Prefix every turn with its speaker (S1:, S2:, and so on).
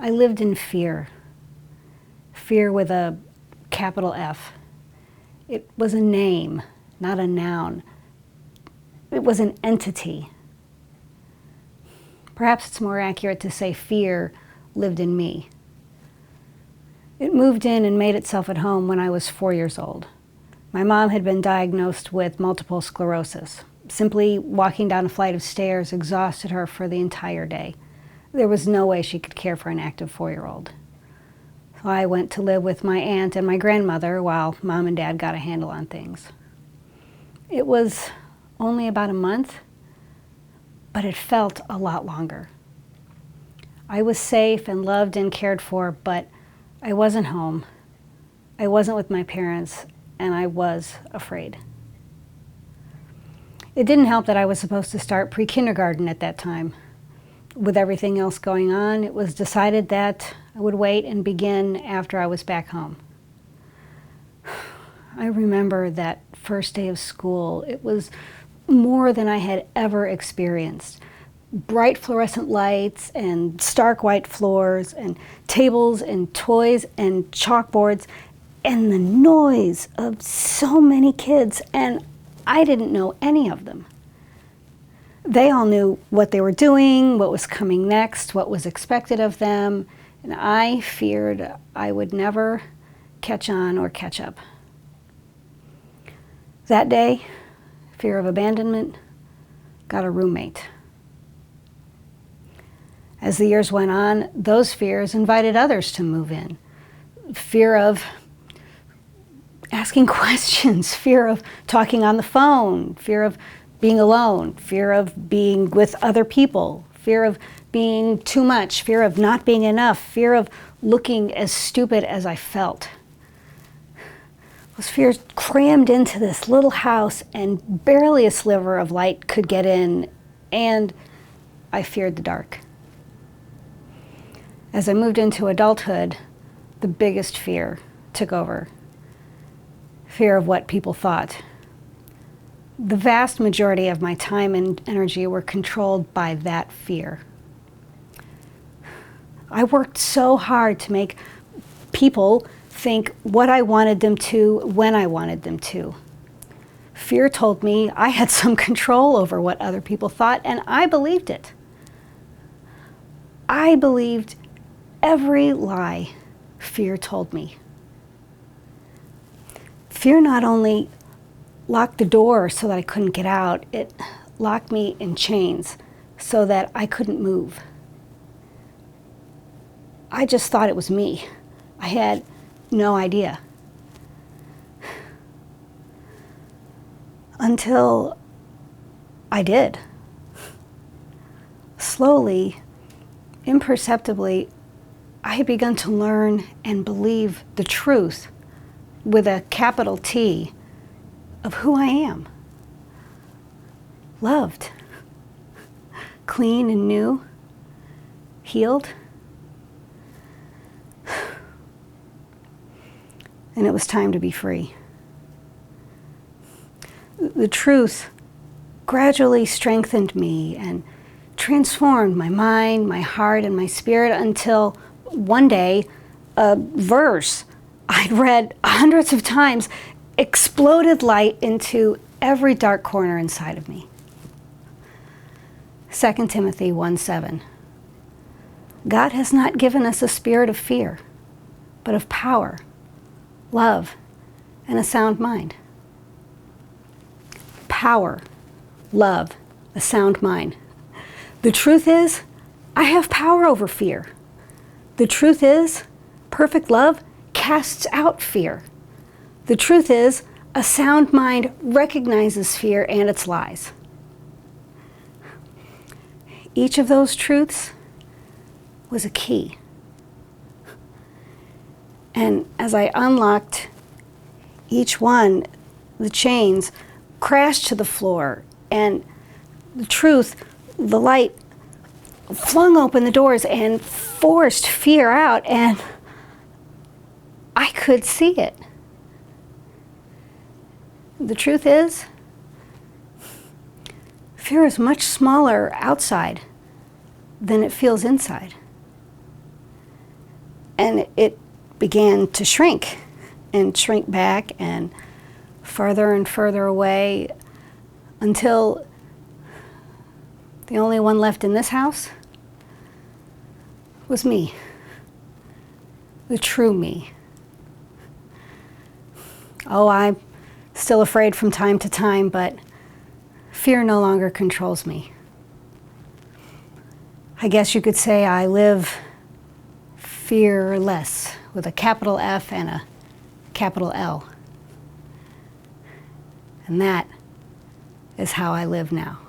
S1: I lived in fear. Fear with a capital F. It was a name, not a noun. It was an entity. Perhaps it's more accurate to say fear lived in me. It moved in and made itself at home when I was 4 years old. My mom had been diagnosed with multiple sclerosis. Simply walking down a flight of stairs exhausted her for the entire day. There was no way she could care for an active 4-year-old. So I went to live with my aunt and my grandmother while Mom and Dad got a handle on things. It was only about a month, but it felt a lot longer. I was safe and loved and cared for, but I wasn't home. I wasn't with my parents, and I was afraid. It didn't help that I was supposed to start pre-kindergarten at that time. With everything else going on, it was decided that I would wait and begin after I was back home. I remember that first day of school. It was more than I had ever experienced. Bright fluorescent lights and stark white floors and tables and toys and chalkboards and the noise of so many kids, and I didn't know any of them. They all knew what they were doing, what was coming next, what was expected of them, and I feared I would never catch on or catch up. That day, fear of abandonment, got a roommate. As the years went on, those fears invited others to move in. Fear of asking questions, fear of talking on the phone, fear of being alone, fear of being with other people, fear of being too much, fear of not being enough, fear of looking as stupid as I felt. Those fears crammed into this little house and barely a sliver of light could get in, and I feared the dark. As I moved into adulthood, the biggest fear took over. Fear of what people thought. The vast majority of my time and energy were controlled by that fear. I worked so hard to make people think what I wanted them to when I wanted them to. Fear told me I had some control over what other people thought, and I believed it. I believed every lie fear told me. Fear not only locked the door so that I couldn't get out, it locked me in chains so that I couldn't move. I just thought it was me. I had no idea. Until I did. Slowly, imperceptibly, I had begun to learn and believe the truth with a capital T of who I am. Loved, clean and new, healed. And it was time to be free. The truth gradually strengthened me and transformed my mind, my heart, and my spirit until one day a verse I'd read hundreds of times exploded light into every dark corner inside of me. 2 Timothy 1:7. God has not given us a spirit of fear, but of power, love, and a sound mind. Power, love, a sound mind. The truth is, I have power over fear. The truth is, perfect love casts out fear. The truth is, a sound mind recognizes fear and its lies. Each of those truths was a key. And as I unlocked each one, the chains crashed to the floor, and the truth, the light, flung open the doors and forced fear out, and I could see it. The truth is, fear is much smaller outside than it feels inside. And it began to shrink and shrink back and further and further away until the only one left in this house was me, the true me. Oh, I'm still afraid from time to time, but fear no longer controls me. I guess you could say I live fearless, with a capital F and a capital L. And that is how I live now.